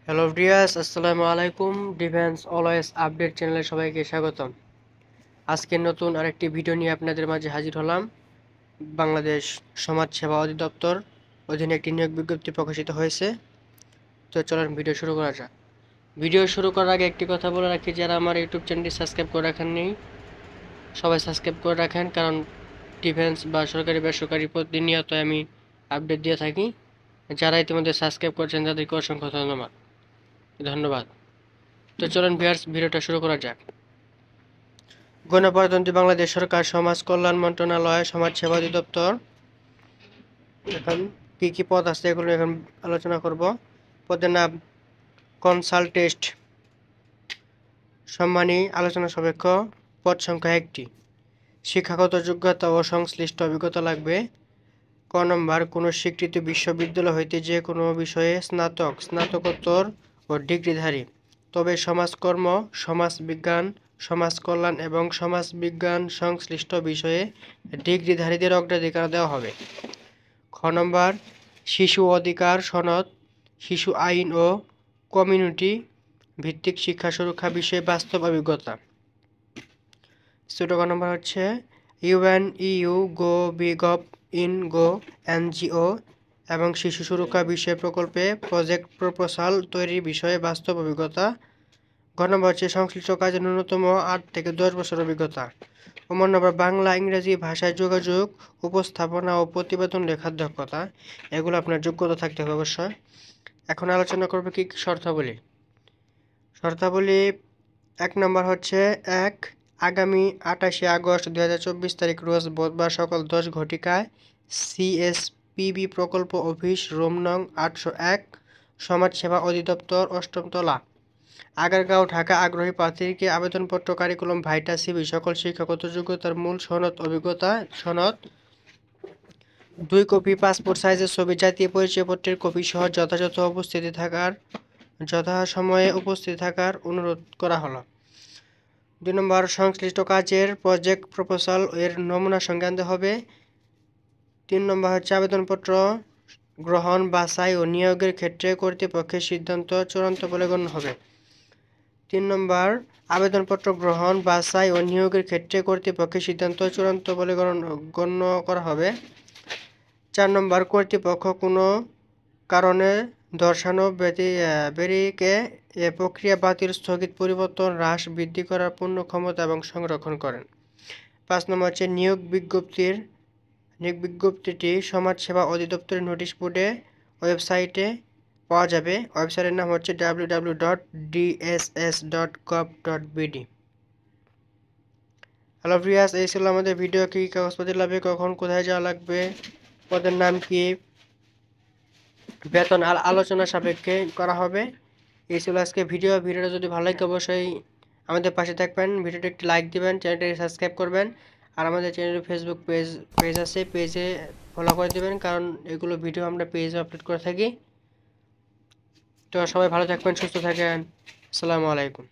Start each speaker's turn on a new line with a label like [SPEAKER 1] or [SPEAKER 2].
[SPEAKER 1] Hello viewers, আসসালামু আলাইকুম। Defence always update চ্যানেলে সবাইকে স্বাগতম। আজকে নতুন আরেকটি ভিডিও নিয়ে আপনাদের মাঝে হাজির হলাম। বাংলাদেশ সমাজ সেবা অধিদপ্তর অধীনে একটি নিয়োগ বিজ্ঞপ্তি প্রকাশিত হয়েছে। তো চলুন ভিডিও শুরু করা যাক। ভিডিও শুরু করার আগে একটি কথা বলে রাখি, যারা আমার ইউটিউব চ্যানেলটি সাবস্ক্রাইব করে রাখেননি সবাই সাবস্ক্রাইব করে রাখেন, কারণ ডিফেন্স বা সরকারি বেসরকারি প্রতিনিয়ত আমি আপডেট দিয়ে থাকি। যারা ইতিমধ্যে সাবস্ক্রাইব করেছেন তাদেরকে অসংখ্য ধন্যবাদ। তো চলুন ভিউয়ার্স, ভিডিওটা শুরু করা যাক। গণপ্রজাতন্ত্রী বাংলাদেশ সরকার সমাজ কল্যাণ মন্ত্রণালয় সমাজ সেবা অধিদপ্তর। এখন কি পদ আছে এগুলো এখন আলোচনা করব। পদের নাম কনসালটেন্ট, সম্মানী, আলোচনা সাপেক্ষ, পদ সংখ্যা 1টি। শিক্ষাগত যোগ্যতা ও সংশ্লিষ্ট অভিজ্ঞতা লাগবে। ক নম্বর, কোনো স্বীকৃত বিশ্ববিদ্যালয় হইতে যে কোনো বিষয়ে স্নাতক, স্নাতকোত্তর ও ডিগ্রিধারী, তবে সমাজকর্ম, সমাজবিজ্ঞান, সমাজ কল্যাণ এবং সমাজবিজ্ঞান সংশ্লিষ্ট বিষয়ে ডিগ্রিধারীদের অগ্রাধিকার দেওয়া হবে। খ নম্বর, শিশু অধিকার সনদ, শিশু আইন ও কমিউনিটি ভিত্তিক শিক্ষা সুরক্ষা বিষয়ে বাস্তব অভিজ্ঞতা। ছোট ক নম্বর হচ্ছে ইউএনইউ, গো, বিগভ, ইন গো, এনজিও এবং শিশু সুরক্ষা বিষয়ে প্রকল্পে প্রজেক্ট প্রপোজাল তৈরির বিষয়ে বাস্তব অভিজ্ঞতা। ঘ নম্বর হচ্ছে সংশ্লিষ্ট কাজে ন্যূনতম 8 থেকে 10 বছর অভিজ্ঞতা। নম্বর বাংলা ইংরেজি ভাষায় যোগাযোগ, উপস্থাপনা ও প্রতিবেদন লেখার দক্ষতা। এগুলো আপনার যোগ্যতা থাকতে হবে অবশ্যই। এখন আলোচনা করবো কি শর্তাবলী। 1 নম্বর হচ্ছে আগামী 28 আগস্ট 2024 তারিখ রোজ বুধবার সকাল 10 ঘটিকায় সিএসপিবি প্রকল্প অফিস, রুম নং 801, সমাজ সেবা অধিদপ্তর, 8ম তলা, আগারগাঁও, ঢাকা। আগ্রহী প্রার্থীকে আবেদনপত্র, কারিকুলাম ভাইটা, সিভি, সকল শিক্ষাগত যোগ্যতার মূল সনদ, অভিজ্ঞতা সনদ 2 কপি, পাসপোর্ট সাইজের ছবি, জাতীয় পরিচয়পত্রের কপি সহ যথাসময়ে উপস্থিত থাকার অনুরোধ করা হলো। 2 নম্বর, সংশ্লিষ্ট কাজের প্রজেক্ট প্রপোজাল এর নমুনা সঙ্গে আনতে হবে। 3 নম্বর হচ্ছে আবেদনপত্র গ্রহণ, বাছাই ও নিয়োগের ক্ষেত্রে কর্তৃপক্ষের সিদ্ধান্ত চূড়ান্ত বলে গণ্য হবে। 3 নম্বর, আবেদনপত্র গ্রহণ, বাছাই ও নিয়োগের ক্ষেত্রে কর্তৃপক্ষের সিদ্ধান্ত চূড়ান্ত বলে গণ্য করা হবে। 4 নম্বর, কর্তৃপক্ষ কোনো কারণে দর্শানো ব্যতিরেকে এ প্রক্রিয়া বাতিল, স্থগিত, পরিবর্তন, হ্রাস, বৃদ্ধি করার পূর্ণ ক্ষমতা এবং সংরক্ষণ করেন। 5 নম্বর হচ্ছে নিয়োগ বিজ্ঞপ্তিটি সমাজ সেবা অধিদপ্তরের নোটিশ বোর্ডে ওয়েবসাইটে পাওয়া যাবে। ওয়েবসাইটের নাম হচ্ছে www.dss.gov.bd। হ্যালো ভিউয়ার্স, এই ছিল আমাদের ভিডিও। কি কাগজপত্র লাগবে, কখন কোথায় যাওয়া লাগবে, পদের নাম কি, বেতন আলোচনা সাপেক্ষে করা হবে। এই ছিল আজকে ভিডিওটা যদি ভালো লাগে অবশ্যই আমাদের পাশে থাকবেন, ভিডিওটা একটি লাইক দিবেন, চ্যানেলটাকে সাবস্ক্রাইব করবেন, আর আমাদের চ্যানেলের ফেসবুক পেজ আছে, পেজে ফলো করে দিবেন, কারণ এগুলো ভিডিও আমরা পেজে আপলোড করে থাকি। তো সবাই ভালো থাকবেন, সুস্থ থাকেন। আসসালামু আলাইকুম।